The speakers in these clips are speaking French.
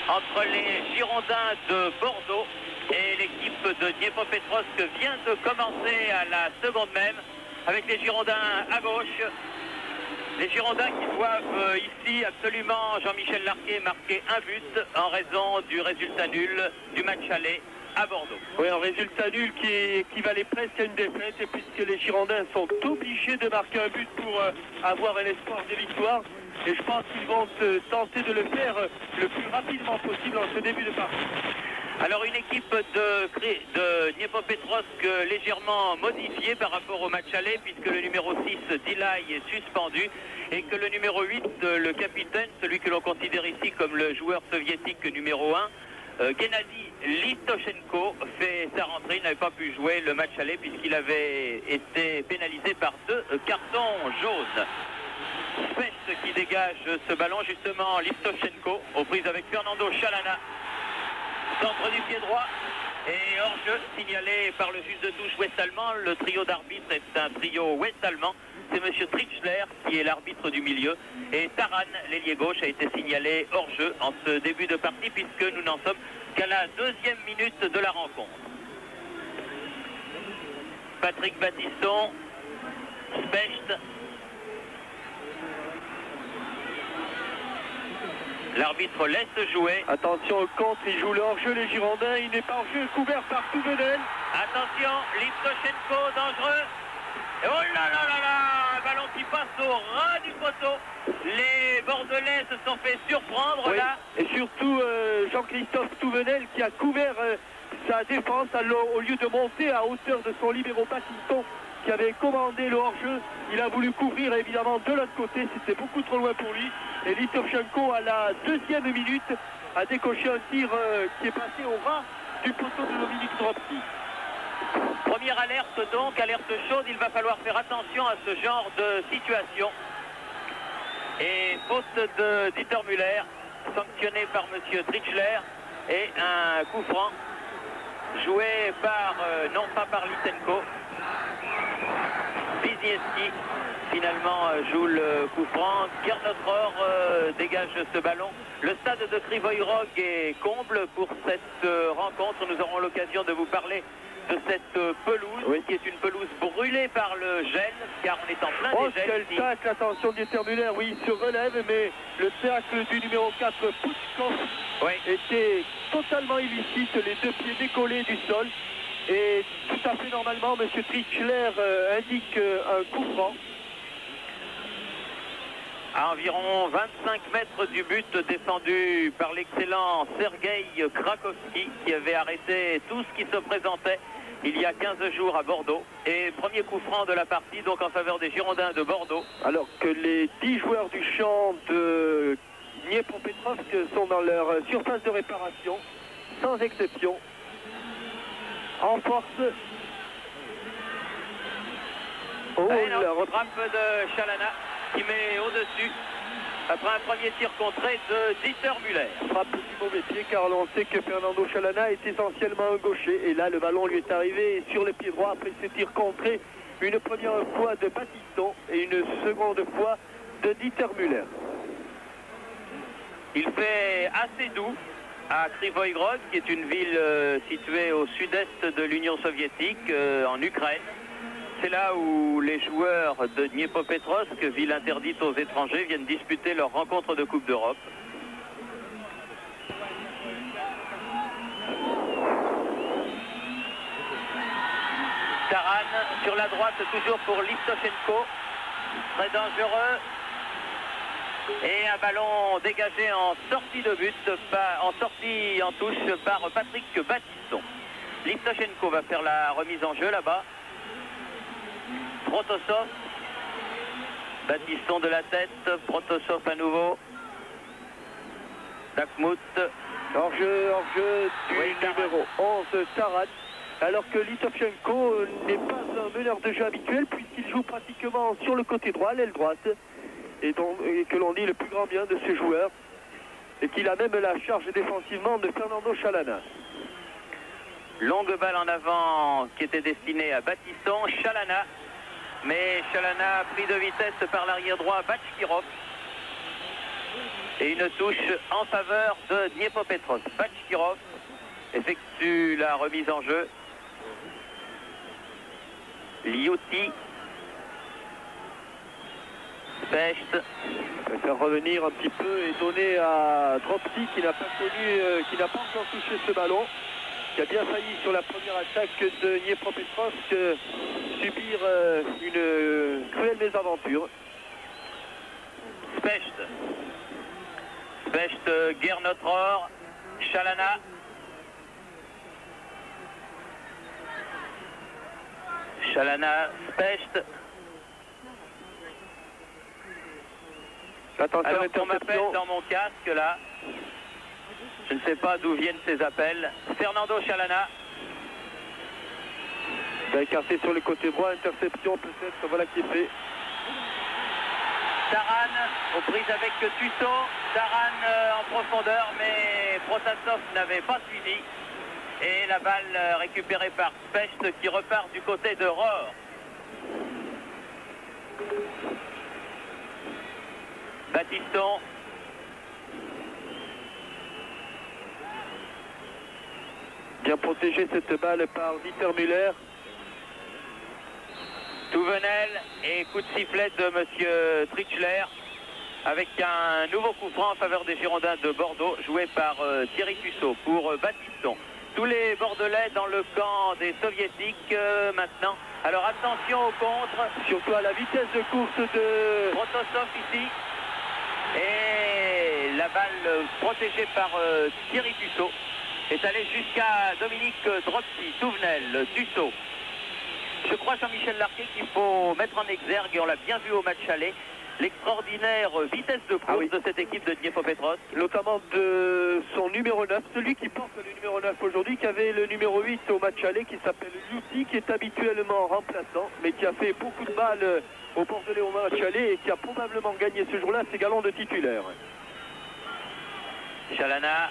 entre les Girondins de Bordeaux et l'équipe de Dniepropetrovsk vient de commencer à la seconde même avec les Girondins à gauche. Les Girondins qui doivent ici absolument, Jean-Michel Larquet, marquer un but en raison du résultat nul du match aller à Bordeaux. Oui, un résultat nul qui équivalait presque à une défaite, et puisque les Girondins sont obligés de marquer un but pour avoir un espoir de victoire. Et je pense qu'ils vont tenter de le faire le plus rapidement possible en ce début de partie. Alors une équipe de Dniepropetrovsk légèrement modifiée par rapport au match aller, puisque le numéro 6, Dilay, est suspendu et que le numéro 8, le capitaine, celui que l'on considère ici comme le joueur soviétique numéro 1, Gennady Listochenko, fait sa rentrée. Il n'avait pas pu jouer le match aller puisqu'il avait été pénalisé par 2 cartons jaunes. Specht qui dégage ce ballon, justement Listochenko aux prises avec Fernando Chalana. Centre du pied droit et hors-jeu signalé par le juge de touche ouest-allemand. Le trio d'arbitres est un trio ouest-allemand. C'est M. Trichler qui est l'arbitre du milieu. Et Taran, l'ailier gauche, a été signalé hors-jeu en ce début de partie puisque nous n'en sommes qu'à la 2e minute de la rencontre. Patrick Battiston, Specht. L'arbitre laisse jouer. Attention au contre, il joue le hors-jeu, les Girondins. Il n'est pas hors-jeu, couvert par Touvenel. Attention, Listochenko, dangereux. Et oh là là là là, un ballon qui passe au ras du poteau. Les Bordelais se sont fait surprendre là. Et surtout Jean-Christophe Touvenel qui a couvert sa défense au lieu de monter à hauteur de son libéro Battiston qui avait commandé le hors-jeu. Il a voulu couvrir évidemment de l'autre côté, c'était beaucoup trop loin pour lui. Et Listochenko, à la 2e minute, a décoché un tir qui est passé au ras du poteau de Dominique Dropsy. Première alerte donc, alerte chaude, il va falloir faire attention à ce genre de situation. Et faute de Dieter Müller, sanctionné par M. Trichler, et un coup franc joué par, non pas par Lysenko, Bizieski finalement joue le coup franc. Gernot dégage ce ballon. Le stade de Krivoy Rog est comble pour cette rencontre. Nous aurons l'occasion de vous parler de cette pelouse, qui est une pelouse brûlée par le gel, car on est en plein dégel. Quel tacle, attention Dieter Müller, oui, il se relève, mais le tacle du numéro 4, Pouchkov, était totalement illicite, les 2 pieds décollés du sol. Et tout à fait normalement, M. Trichler indique un coup franc. À environ 25 mètres du but défendu par l'excellent Sergueï Krakowski, qui avait arrêté tout ce qui se présentait il y a 15 jours à Bordeaux. Et premier coup franc de la partie, donc en faveur des Girondins de Bordeaux. Alors que les 10 joueurs du champ de Dniepropetrovsk sont dans leur surface de réparation, sans exception. En force. Oh, la frappe de Chalana qui met au-dessus après un premier tir contré de Dieter Müller. Frappe du mauvais pied, car on sait que Fernando Chalana est essentiellement un gaucher. Et là, le ballon lui est arrivé sur le pied droit après ce tir contré. Une première fois de Battiston et une seconde fois de Dieter Müller. Il fait assez doux à Krivoy Rog, qui est une ville située au sud-est de l'Union soviétique, en Ukraine. C'est là où les joueurs de Dniepropetrovsk, ville interdite aux étrangers, viennent disputer leur rencontre de Coupe d'Europe. Taran sur la droite, toujours pour Listochenko. Très dangereux. Et un ballon dégagé en sortie de but, en sortie en touche par Patrick Battiston. Listochenko va faire la remise en jeu là-bas. Protosov, Battiston de la tête, Protosov à nouveau, Dakhmout. Hors-jeu du numéro 11, Taran. Alors que Listochenko n'est pas un meneur de jeu habituel puisqu'il joue pratiquement sur le côté droit, l'aile droite. Et que l'on dit le plus grand bien de ce joueur. Et qu'il a même la charge défensivement de Fernando Chalana. Longue balle en avant qui était destinée à Battiston, Chalana. Mais Chalana pris de vitesse par l'arrière droit Bachkirov. Et une touche en faveur de Dniepopetrovsk. Bachkirov effectue la remise en jeu. Liuti. Specht. Faire revenir un petit peu et donner à Dropsy qui n'a pas connu, qui n'a pas encore touché ce ballon, qui a bien failli sur la première attaque de Dniepopetrovsk subir une cruelle mésaventure. Specht. Specht, Gernotror, Chalana. Chalana, Specht. Attention, alors qu'on m'appelle dans mon casque là, je ne sais pas d'où viennent ces appels. Fernando Chalana. Il a écarté sur le côté droit, interception peut-être, voilà qui est fait. Taran aux prises avec Tussaud. Taran en profondeur, mais Protasov n'avait pas suivi. Et la balle récupérée par Specht qui repart du côté de Rohr. Battiston. Bien protégé cette balle par Dieter Müller. Touvenel et coup de sifflet de monsieur Trichler avec un nouveau coup franc en faveur des Girondins de Bordeaux joué par Thierry Tussaud pour Battiston. Tous les Bordelais dans le camp des Soviétiques maintenant. Alors attention au contre. Surtout à la vitesse de course de Protasov ici. Et la balle protégée par Thierry Tussaud est allée jusqu'à Dominique Dropsy, Touvenel, Tussaud. Je crois, Jean-Michel Larquet, qu'il faut mettre en exergue, et on l'a bien vu au match aller, l'extraordinaire vitesse de course de cette équipe de Dniepopetrovsk. Notamment de son numéro 9, celui qui porte le numéro 9 aujourd'hui, qui avait le numéro 8 au match aller, qui s'appelle Liuti, qui est habituellement remplaçant, mais qui a fait beaucoup de balles au Bordelais au match aller et qui a probablement gagné ce jour-là ses galons de titulaire. Chalana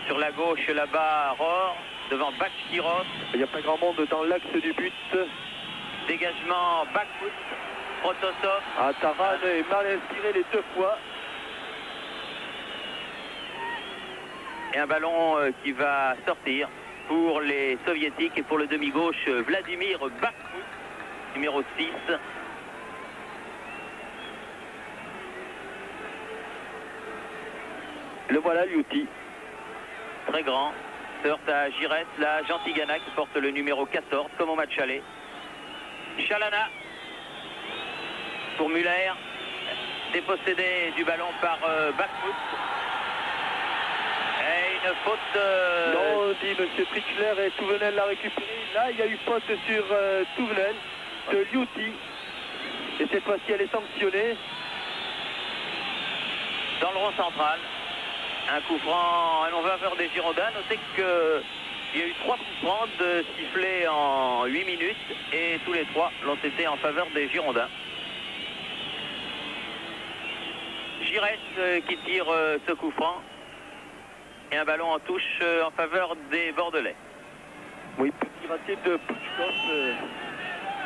sur la gauche là-bas, Rohr devant Bachkirov. Il n'y a pas grand monde dans l'axe du but. Dégagement back-foot, Protasov. Taran est mal inspiré les deux fois. Et un ballon qui va sortir pour les Soviétiques et pour le demi-gauche Vladimir Bakhmut, numéro 6. Le voilà, Liuti. Très grand. Se heurte à Giresse, là, Gentigana qui porte le numéro 14, comme au match aller. Chalana pour Müller, dépossédé du ballon par Bakhmut. Et une faute. Non, dit M. Trichler, et Touvenel l'a récupéré. Là, il y a eu faute sur Touvenel de Liuti. Et cette fois-ci, elle est sanctionnée. Dans le rond central. Un coup franc en faveur des Girondins. Notez qu'il y a eu 3 coups francs de sifflets en 8 minutes et tous les 3 l'ont été en faveur des Girondins. Giresse qui tire ce coup franc et un ballon en touche en faveur des Bordelais. Oui, petit raté de Pouchkov.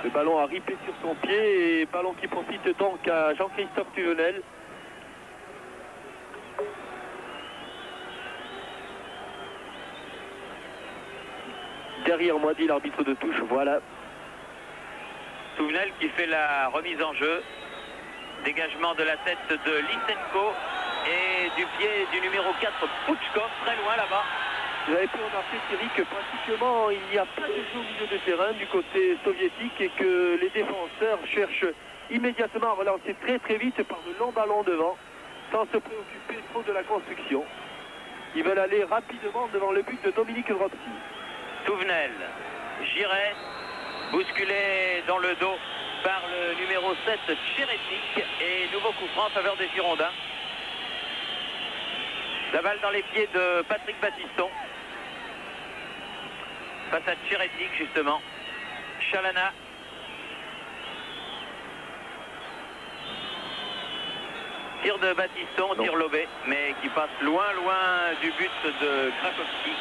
Le ballon a ripé sur son pied et ballon qui profite donc à Jean-Christophe Touvenel. Derrière moi, dit l'arbitre de touche, voilà. Touvenel qui fait la remise en jeu. Dégagement de la tête de Lysenko et du pied du numéro 4, Pouchkov, très loin là-bas. Vous avez pu remarquer, Thierry, que pratiquement il n'y a pas de jeu au milieu de terrain du côté soviétique et que les défenseurs cherchent immédiatement à relancer très très vite par de longs ballons devant, sans se préoccuper trop de la construction. Ils veulent aller rapidement devant le but de Dominique Dropsy. Touvenel, Giresse, bousculé dans le dos par le numéro 7, Tcheretik, et nouveau coup franc en faveur des Girondins. La balle dans les pieds de Patrick Battiston. Face à Tcheretik, justement. Chalana. Tir de Battiston, tir lobé, mais qui passe loin du but de Krakowski.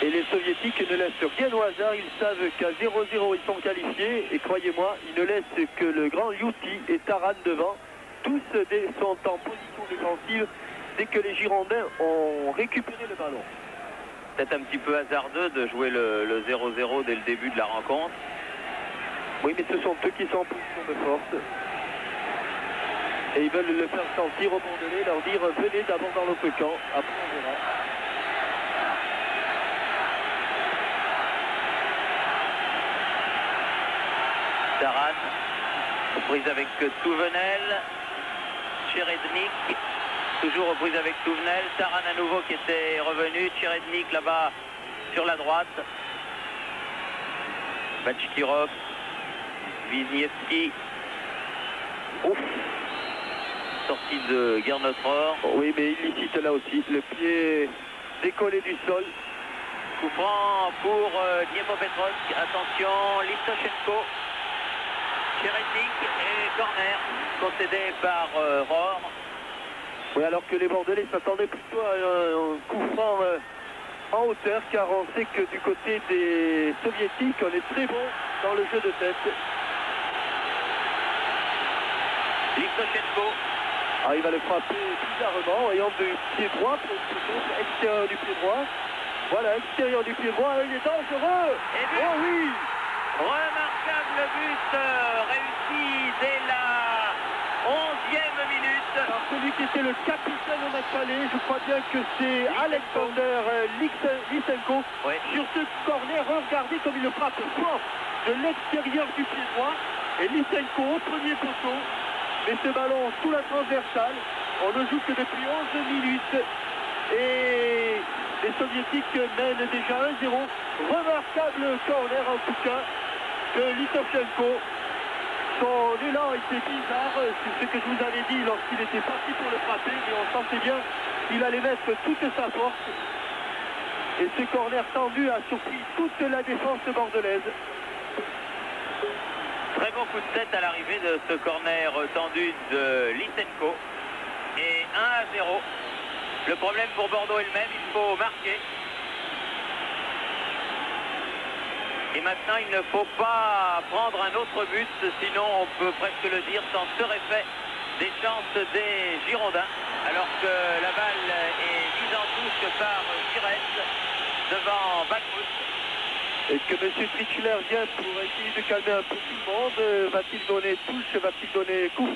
Et les Soviétiques ne laissent rien au hasard, ils savent qu'à 0-0 ils sont qualifiés, et croyez-moi, ils ne laissent que le grand Liuti et Taran devant, tous sont en position défensive dès que les Girondins ont récupéré le ballon. Peut-être un petit peu hasardeux de jouer le 0-0 dès le début de la rencontre. Oui, mais ce sont eux qui sont en position de force. Et ils veulent le faire sentir aux Bordelais, leur dire venez d'abord dans notre camp, après on verra. Taran, reprise avec Touvenel, Tcherednik, toujours reprise avec Touvenel, Taran à nouveau qui était revenu, Tcherednik là-bas sur la droite, Bachkirov, Wisniewski, ouf, sortie de Guernotror. Oui, mais illicite là aussi, le pied décollé du sol. Coup franc pour Dniepopetrovsk, attention, Listochenko, Tcherednik et corner concédé par Rohr. Oui, alors que les Bordelais s'attendaient plutôt à un coup franc en hauteur, car on sait que du côté des Soviétiques, on est très bon dans le jeu de tête. Listochenko. Il va le frapper bizarrement, ayant du pied droit, extérieur du pied droit. Voilà, extérieur du pied droit, il est dangereux. Et but. Oh oui. Remarquable but réussi dès la 11e minute. Alors celui qui était le capitaine au match aller, je crois bien que c'est Alexander Lysenko. Oui. Sur ce corner, regardez comme il le frappe fort de l'extérieur du pied droit. Et Lysenko au premier poteau. Mais ce ballon sous la transversale, on ne joue que depuis 11 minutes. Et les Soviétiques mènent déjà 1-0. Remarquable corner en tout cas de Listochenko. Son élan était bizarre, c'est ce que je vous avais dit lorsqu'il était parti pour le frapper, mais on sentait bien qu'il allait mettre toute sa force. Et ce corner tendu a surpris toute la défense bordelaise. Très bon coup de tête à l'arrivée de ce corner tendu de Lysenko. Et 1-0. Le problème pour Bordeaux est le même, il faut marquer. Et maintenant, il ne faut pas prendre un autre but, sinon on peut presque le dire, s'en serait fait des chances des Girondins. Alors que la balle est mise en touche par Giresse devant Bakhmut. Est-ce que M. Trichler vient pour essayer de calmer un peu tout le monde? Va-t-il donner touche? Va-t-il donner coup?